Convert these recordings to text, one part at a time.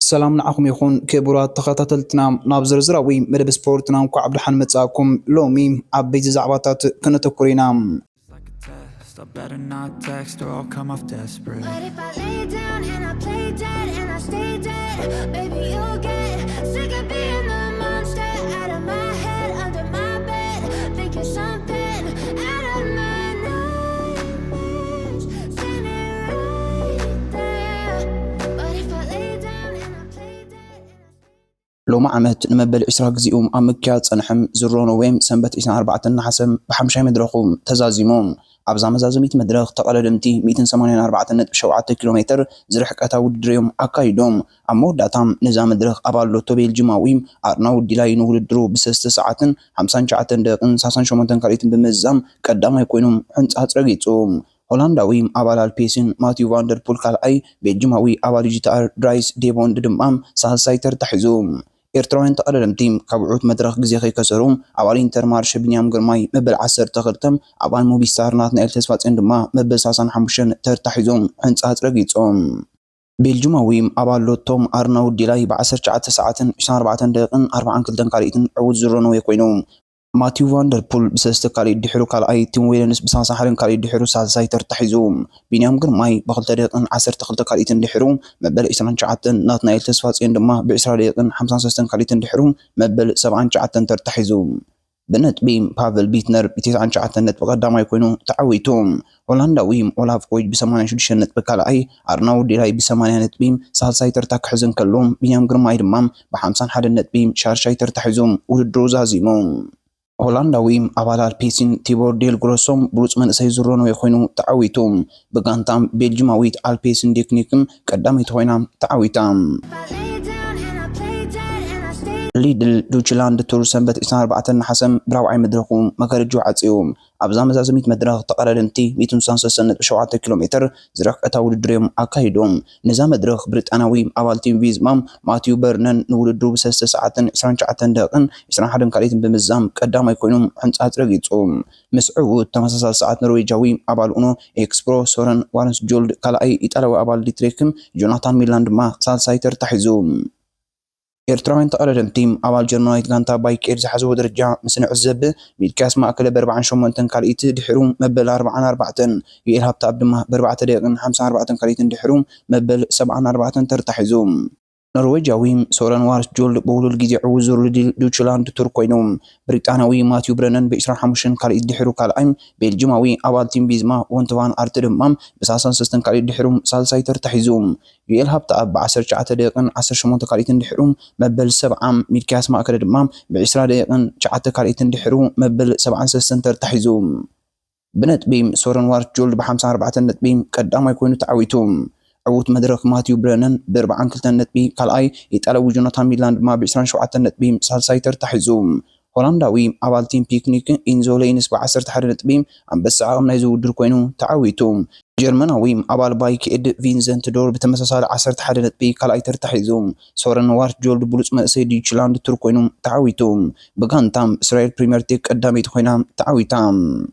سلام نعكم يخون كبرات تخطتلتنا نابزر زراوي مدب سبورتنا وكو عبد الحن متساكم لومي عبيت زعباتات كنت كورينا I better not text or I'll come off desperate. But if I lay down and I play dead and I stay dead, baby you'll get sick of being the monster out of my head, under my bed, thinking something out of my nightmares, standing right there. But if I lay down and I play dead and I لو ما عمت نمبل إسراق زيوم أمكيات صنحم زرون ويم سنبت إسنا 4 حسم بحمشاي مدرخوم تزازيمون أبزا مزازميت مدرخ تقلدمتي 284.7 كيلومتر زرحك أتا ودريوم أكايدوم أمور داتام نزام مدرخ أبال لوتوبي الجماويم أرناو ديلاي نولدرو بسست ساعة 50 دقيقة 68 كاليتن بمزام قدام يكونوا حنصات رقيتهم هولنداويم أبال البيسين ماتيو فاندر بول كالأي بالجماوي أبال جيتار درايس ديبون دمام سايتر تحزوم إرتراين تقلدمتيم كابعوت مدرخ جزيخي كسروم أبالين ترمارش بنيام قرماي مبل 10 تغلتم أبال موبيستار نائل تسفات عندما مبل ساسان حمشن ترتحزوم حنصات رقيتهم بالجماويم أبال لوتوم أرناو ديلاي ب10 ساعات 24 دقيقة 42 كاليتن عود زرونو يكوينوم ماتيو فاندر بول بسست كالي دحرو كالأي تيم ويلنس بساسا حالن كالي دحرو سايتر تحزوم بينام قرماي بخلت دقيقة 10 كاليتن دحرو مبل 29 نات نايل تسفات عندما ب10 دقيقة 65 كاليتن دحرو مبل 79 ترتحزوم بنت بيم بافل بيتنر ب9 نت بقدام يكونوا تعويتهم هولنداويم اولاف كويج ب86 نت بكالأي أرناو ديلاي ب8 نت بيم سايتر تحزن كلهم بينام قرماي دمام ب51 نت بيم شارشايتر تحزوم ودرو زازيمون هولنداويم أبالال بيسين تيبور ديل غروسوم بروس من سيزرونو يخوينو تعويتهم بغانتام بيلجماويت البيسين ديكنيكم قدامي تخوينام تعويتام ليدل دوتشلاند تور سنبت 24 حسم براوعي مدرخوم مكارجو عصيوم أبزا مزازميت مدرخ تقررنتي 267 كيلومتر زرق أتاول دريم أكايدوم نظام مدرخ بريطاناوي أبال تيم فيزمام ماتيو برنن نولدرو بسست ساعة 29 دقيقة 21 كاليتن بمزام قدام يكونوا حنصات رقيتهم مسعود تمساسال ساعات نرويجاوي أبال أونو إكسبرو سورن وانس جولد كالاي إيطالياوي أبال ديتريكم جوناثان ميلاند ما سايتر تحزوم إرتراين تقلدمتيم أبال جرمانيت غانتا بايك إرز حزو درجة مسنع الزب ميلكياس ما أكل ب4 شومنتن كاليت دحروم مبل 4 يلهب تقدمه ب4 دقيقة 54 كاليتن دحروم مبل 74 ترتحزوم نرويجاويم سوران وارس جول بولو الجيزي عوزور دوتشلاند توركوينوم بريطاناوي ماتيو برنن ب25 كاليت دحرو كالأيم بيلجماوي أبال تيم بيزما وانتوان أرتدمام بساسان سستن كاليت دحروم سايتر تحزوم يلهب تقب ب10 دقيقة 18 كاليتن دحروم مبل 7 ميلكياس ما أكل دمام ب20 دقيقة 9 كاليتن دحرو مبل 76 ترتحزوم بنت بيم سوران وارس جول ب54 نت بيم قدام يكونوا تعويتهم عوت مدرخ ماتيو برنن ب42 نت بي كالأي يتقلو جوناثان ميلاند ما ب27 نت بيم سايتر تحزوم هولنداوي أبال تيم بيكنيك إنزولينس ب10 نت بيم عم بس عام نايزو در كوينو تعويتهم جرماناويم أبال بايك إد فينزنت دور بتمساسال 10 نت بي كالأي ترتحزوم سورن وارت جولد بولوس مأسي ديتشلاند تر كوينو تعويتهم بغانتام إسرائيل بريمير تيك قدامي تخوينام تعويتام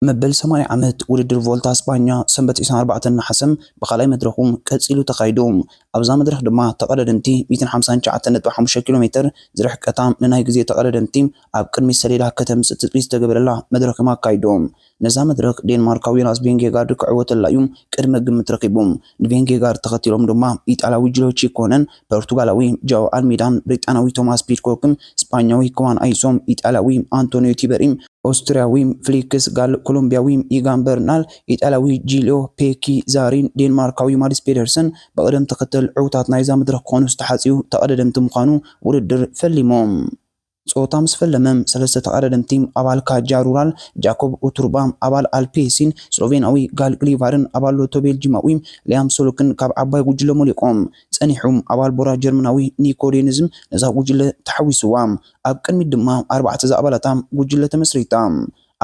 مبل 8 عمت ودر فولتا اسبانيا سنبت 24 حسم بخلاي مدرخوم كتسيلو تقايدوم أبزا مدرخ دما تقلدمتي 259.5 كيلومتر زرح كتام نناي جزي تقلدمتيم أب قدمي سليلة كتم ستبيس تقبرلا مدرخ ما قايدوم نزا مدرخ دنماركاوي ناس ቪንገጋርድ كعوت اللايوم ቅድመ ግምት ረቂቦም ቪንገጋርድ ተኸቲሎም ድማ ኢጣሊያዊ ጅሎቺ ኮነን ፖርቱጋላዊ ጃኦ አልሜዳን ብሪጣናዊ ቶማስ ፒትኮክም ስፓኛዊ ኮዋን አይሶም ኢጣሊያዊ አንቶኒዮ ቲበሪም ኦስትሪያዊ ፍሊክስ ጋል ኮሎምቢያዊ ኢጋን በርናል ኢጣሊያዊ ጂሊዮ ፔኪ ዛሪን ዴንማርካዊ ማዲስ ፔደርሰን በቅደም ተከተል ዕውታት ናይዛ መድረኽ ኮኑ ዝተሓጺዩ ተቀደምቲ ምዃኑ ውድድር ፈሊሞም ጾታም ስፈለመም ሰለስተ ተቀደምቲም አባል ካጃሩራል ጃኮብ ኡቱርባም አባል አልፔሲን ስሎቬናዊ ጋል ግሊቫርን አባል ሎቶ ቤልጂማዊም ሊያም ሶሎክን ካብ ዓባይ ጉጅለ ሞሊቆም ጸኒሑም አባል ቦራ ጀርመናዊ ኒኮዴንዝም ነዛ ጉጅለ ተሐዊስዋም ኣብ ቅድሚት ድማ 4 አባላታም ጉጅለ ተመስሪታም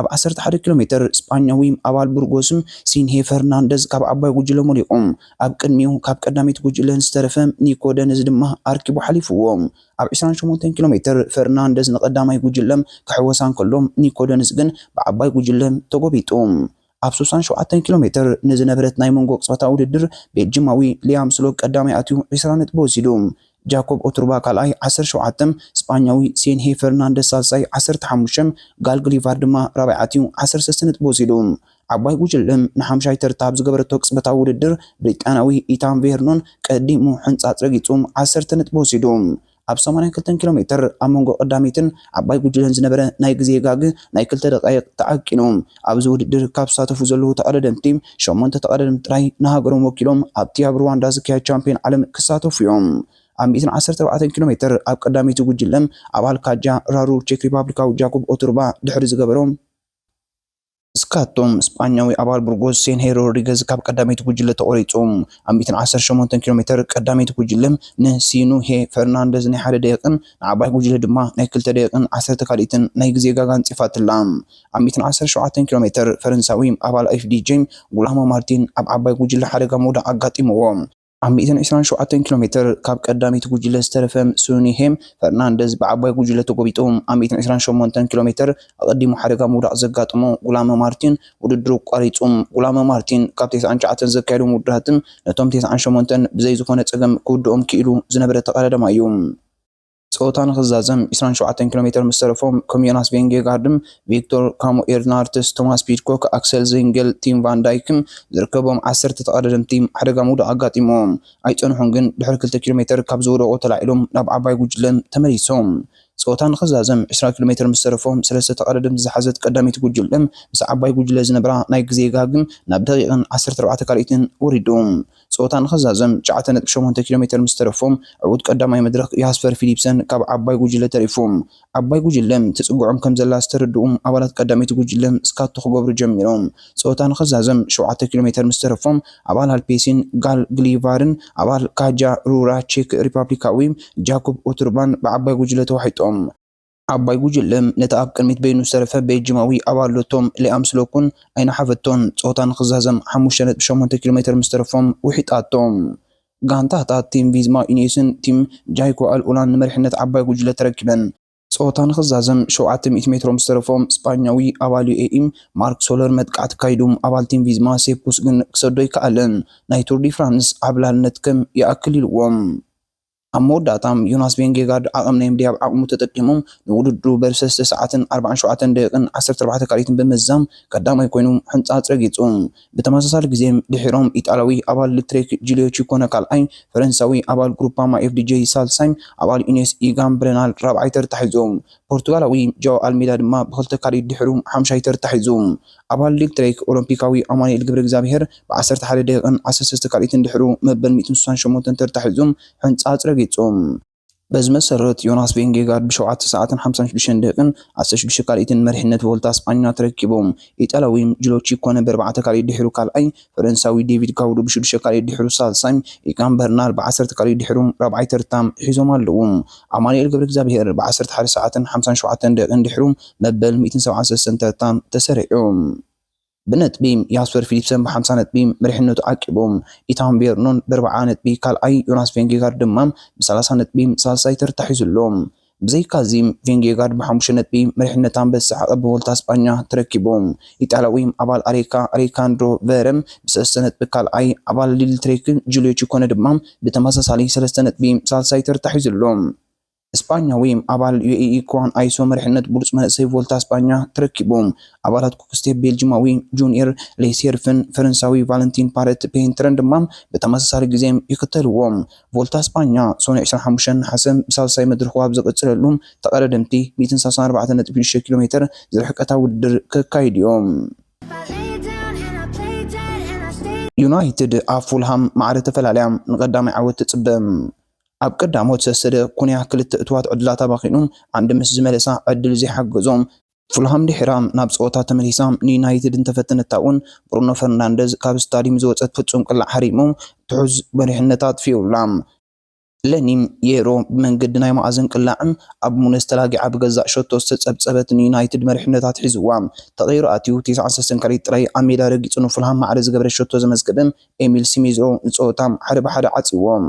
ኣብ 11 ኪሎሜትር ስፓኛዊ አባል ቡርጎስም ሲንሄ ፈርናንደዝ ካብ ዓባይ ጉጅለ ሞሊቆም ኣብ ቅድሚው ካብ ቀዳሚት ጉጅለን ዝተረፈም ኒኮዴንዝ ድማ ኣርኪቡ ሓሊፍዎም ኣብ 28 ኪሎሜትር ፈርናንደዝ ንቀዳማይ ጉጅለም ክሕወሳን ከሎም ኒኮዴንዝ ግን ብዓባይ ጉጅለም ተጎቢጦም ኣብ 67 ኪሎ ሜትር ንዝነበረት ናይ መንጎ ቅጽበታ ውድድር ቤልጅማዊ ሊያም ስሎክ ቀዳማይ ኣትዩ 20 ነጥቢ ወሲዱ ጃኮብ ኦቱርባ ካልኣይ 17 ስፓኛዊ ሴንሄ ፈርናንደስ ሳልሳይ 15 ጋልግሊቫር ድማ ራብዓይ ኣትዩ 13 ነጥቢ ወሲዱ ዓባይ ጉጅለም ንሓምሻይ ተርታብ ዝገበረቶ ቅጽበታዊ ውድድር ብሪጣናዊ ኢታን ቬርኖን ቀዲሙ ሕንጻጽ ረጊጹም 10 ነጥቢ ወሲዱ ኣብ 82 ኪሎ ሜትር ኣብ መንጎ ቀዳሚትን ዓባይ ጉጅለን ዝነበረ ናይ ግዜ ጋግ ናይ 2 ደቂቕ ተኣኪኑ ኣብዚ ውድድር ካብ ዝሳተፉ ዘለዉ ተቐዳደምቲ 8 ተቐዳደምቲ ጥራይ ንሃገሮም ወኪሎም ኣብቲ ኣብ ሩዋንዳ ዝካየድ ቻምፒዮን ዓለም ክሳተፉ እዮም ኣብ 114 ኪሎ ሜትር ኣብ ቀዳሚቱ ጉጅለም ኣባል ካጃ ራሩ ቼክ ሪፐብሊካዊ ጃኮብ ኦቱርባ ድሕሪ ዝገበሮም ስካቶም ስፓኛዊ ኣባል ቡርጎስ ሴንሄ ሮድሪገዝ ካብ ቀዳሚቱ ጉጅለ ተቆሪጾም ኣብ 118 ኪሎ ሜትር ቀዳሚቱ ጉጅለም ንሲኑሄ ፈርናንደዝ ናይ 1 ደቂቕን ንዓባይ ጉጅለ ድማ ናይ 2 ደቂቕን 10 ካልኢትን ናይ ግዜ ጋጋን ጽፋትላ ኣብ 117 ኪሎ ሜትር ፈረንሳዊ ኣባል ኤፍዲጂ ጉላሞ ማርቲን ኣብ ዓባይ ጉጅለ ሓደጋ መውደቕ ኣጋጢምዎ ኣብ 127 ኪሎ ሜትር ካብ ቀዳሚቱ ጉጅለ ዝተረፈም ሱኒሄም ፈርናንደዝ ብዓባይ ጉጅለ ተጎቢጦም ኣብ 128 ኪሎ ሜትር ኣቀዲሙ ሓደጋ መውደቕ ዘጋጥሞ ጉላሞ ማርቲን ውድድሩ ቋሪጹም ጉላሞ ማርቲን ካብ 99 ዘካየዶም ውድድራትን ነቶም 98 ብዘይ ዝኾነ ጸገም ክውድኦም ክኢሉ ዝነበረ ተቐዳዳማ እዩ ጾታን ክዛዘም 27 ኪሎ ሜትር ምስተረፎም ኮሚዮናስ ቪንገጋርድም ቪክቶር ካሞኤርናርትስ ቶማስ ፒድኮክ ኣክሰል ዚንገል ቲም ቫን ዳይክም ዝርከቦም 10 ተቐዳደምቲ ሓደጋ መውደቕ ኣጋጢሞም ኣይጸንሑን ግን ድሕሪ 2 ኪሎ ሜትር ካብ ዝወደቑ ተላዒሎም ናብ ዓባይ ጉጅለን ተመሊሶም ጾታን ክዛዘም 20 ኪሎ ሜትር ምስተረፎም 3 ተቐዳደምቲ ዝሓዘት ቀዳሚት ጉጅለም ምስ ዓባይ ጉጅለ ዝነበራ ናይ ግዜ ጋግን ናብ ደቂቕን 14 ካልኢትን ወሪዶም ጾታን ክዛዘም 9.8 ኪሎ ሜትር ምስተረፎም ዕውድ ቀዳማይ መድረኽ ያስፈር ፊሊፕሰን ካብ ዓባይ ጉጅለ ተሪፎም ዓባይ ጉጅለም ትጽጉዖም ከም ዘላ ዝተረድኡም ኣባላት ቀዳሚት ጉጅለም ስካቶ ክገብሩ ጀሚሮም ጾታን ክዛዘም 7 ኪሎ ሜትር ምስተረፎም ኣባል አልፔሲን ጋል ግሊቫርን ኣባል ካጃ ሩራ ቼክ ሪፐብሊካዊ ጃኮብ ኦቱርባን ብዓባይ ጉጅለ ተዋሒጦም ዓባይ ጉጅለም ነታ ኣብ ቅድሚት በይኑ ዝተረፈ ቤልጅማዊ ኣባሎቶም ሊያም ስሎኩን ኣይናሓፈቶን ጾታን ክዛዘም 5.8 ኪሎ ሜትር ምስተረፎም ውሒጣቶም ጋንታታት ቲም ቪዝማ ኢኔስን ቲም ጃይኮ አልኡላን ንመሪሕነት ዓባይ ጉጅለ ተረኪበን ጾታን ክዛዘም 700 ሜትሮ ምስተረፎም ስፓኛዊ ኣባል ዩኤኢም ማርክ ሶለር መጥቃዕቲ ካይዱም ኣባል ቲም ቪዝማ ሴፑስ ግን ክሰዶ ይከኣለን ናይ ቱር ዲ ፍራንስ ዓብላልነት ከም ይኣክል ኢልዎም ኣብ መወዳእታም ዮናስ ቪንገጋርድ ዓቕም ናይ ምድያብ ዓቕሙ ተጠቂሞም ንውድድሩ በ3 ሰዓትን 47 ደቂቕን 14 ካልኢትን ብምዛም ቀዳማይ ኮይኑ ሕንጻጽ ረጊጹ ብተመሳሳሊ ግዜ ድሒሮም ኢጣልያዊ ኣባል ልትሬክ ጁልዮ ቺኮነ ካልኣይ ፈረንሳዊ ኣባል ግሩፓማ ኤፍዲጂ ሳልሳይ ኣባል ኢኔስ ኢጋን ብረናል ራብዓይ ተርታ ሒዞም ፖርቱጋላዊ ጆ አልሜዳ ድማ ብኽልተ ካልኢት ድሒሩ ሓምሻይ ተርታ ሒዙ ኣባል ልትሬክ ኦሎምፒካዊ ኣማኑኤል ገብረ እግዚአብሔር ብ11 ደቂቕን 13 ካልኢትን ድሒሩ መበል 168 ተርታ ሒዞም ሕንጻጽ ረጊጾም በዚ መሰረት ዮናስ ቪንገጋርድ ብ7 ሰዓትን 56 ደቂቕን 16 ካልኢትን መሪሕነት ቮልታ ስፓኛ ተረኪቦም ኢጣልያዊ ጁልዮ ቺኮነ ብ4 ካልኢት ድሒሩ ካልኣይ ፈረንሳዊ ዴቪድ ካውዱ ብ6 ካልኢት ድሒሩ ሳልሳይ ኢጋን በርናል ብ10 ካልኢት ድሒሩ ራብዓይ ተርታም ሒዞም ኣለዉ ኣማኑኤል ገብረ እግዚአብሔር ብ11 ሰዓትን 57 ደቂቕን ድሒሩ መበል 173 ተርታም ተሰሪዖም بنتبي ياسفر فيليبسن ب50 نتبي مريحنته عقبهم ኢታን ቬርኖን ب40 نتبي ካልኣይ ዮናስ ቪንገጋርድ ድማ ብ30 نتبي ሳልሳይ ተርታሒዙሎም ብዘይካዚም ቪንገጋርድ ብ5 نتبي መሪሕነታን በስዓቐ ብቮልታ ስፓኛ ተረኪቦም ኢጣልያዊ ኣባል አሌካንድሮ ቨረም ብ3 نتبي ካልኣይ ኣባል ሊልትሬክ ጁልዮ ቺኮነ ድማ ብተመሳሳሊ 3 نتبي ሳልሳይ ተርታሒዙሎም ስፓኛዊ ኣባል ዩኤኢ ኳን አይሶ መሪሕነት ብሉጽ መንእሰይ ቮልታ ስፓኛ ተረኪቦም ኣባላት ኩክስቴ ቤልጅማዊ ጁኒየር ሌሴርፍን ፈረንሳዊ ቫለንቲን ፓረት ፔንትረን ድማ በተመሳሳሊ ግዜም ይክተልዎም ቮልታ ስፓኛ ሶኒ 25 ሓሰም ብሳልሳይ መድረኽ ኣብ ዝቕጽለሉ ተቐዳደምቲ 134.6 ኪሎ ሜትር ዝርሕቀታ ውድድር ክካየድ እዮም ዩናይትድ ኣብ ፉልሃም ማዕረ ተፈላለያ ንቀዳማይ ዓወት ትጽበም ኣብ ቀዳሞት ሰሰደ ኩንያ ክልተ እትዋት ዕድላት ኣባኺኖም አንድ ምስ ዝመለሳ ዕድል ዘይሓገዞም ፉልሃም ድሕራም ናብ ጾታ ተመሊሳም ዩናይትድ እንተፈተነታውን ብሩኖ ፈርናንደዝ ካብ ስታዲየም ዝወፀት ፍጹም ቅላዕ ሓሪሞም ትሑዝ መሪሕነታት ፊውላም ለኒም የሮ ብመንገዲ ናይ ማዕዘን ቅላዕም ኣብ ሙነስ ተላጊዓ ብገዛእ ሸቶ ዝተጸብጸበት ዩናይትድ መሪሕነታት ሒዝዋም ተቐይሩ ኣትዩ 93 ካልኢት ጥራይ ኣብ ሜዳ ረጊጹ ንፉልሃም ማዕረ ዝገበረ ሸቶ ዘመዝገበም ኤሚል ሲሚዝሮ ንጾታም ሓደ ብሓደ ዓጺዎም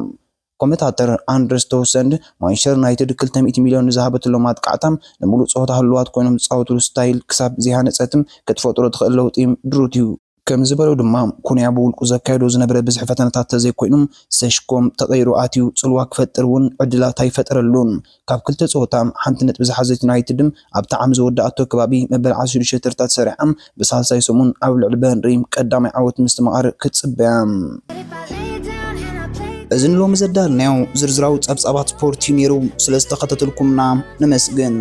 ኮሜታተር አንድረስ ተወሰንድ ማንቸስተር ዩናይትድ 200 ሚሊዮን ዝሃበትሎም ማጥቃዕታም ንሙሉእ ጾታ ህልዋት ኮይኖም ዝጻወቱ ስታይል ክሳብ ዝሃነጸትም ክትፈጥሮ ትኽእል ለውጢ ድሩት እዩ ከም ዝበለው ድማ ኩንያ ብውልቁ ዘካይዶ ዝነበረ ብዙሕ ፈተነታት ተዘይኮይኖም ሰሽኮም ተቐይሩ ኣትዩ ጽልዋ ክፈጥር እውን ዕድላት ኣይፈጠረሉን ካብ ክልተ ጾታ ሓንቲ ነጥቢ ዝሓዘት ዩናይትድ ኣብ ጣዕሚ ዝወዳእቶ ከባቢ መበል 16 ተርታት ሰሪዓም ብሳልሳይ ሰሙን ኣብ ልዕሊ በንሪ ቀዳማይ ዓወት ምስትምቓር ክትጽበያ እዝን ሎም ዘዳልናዮ ዝርዝራዊ ጸብጻባት ስፖርት ነይሩ ስለ ዝተኸታተልኩምና ነመስግን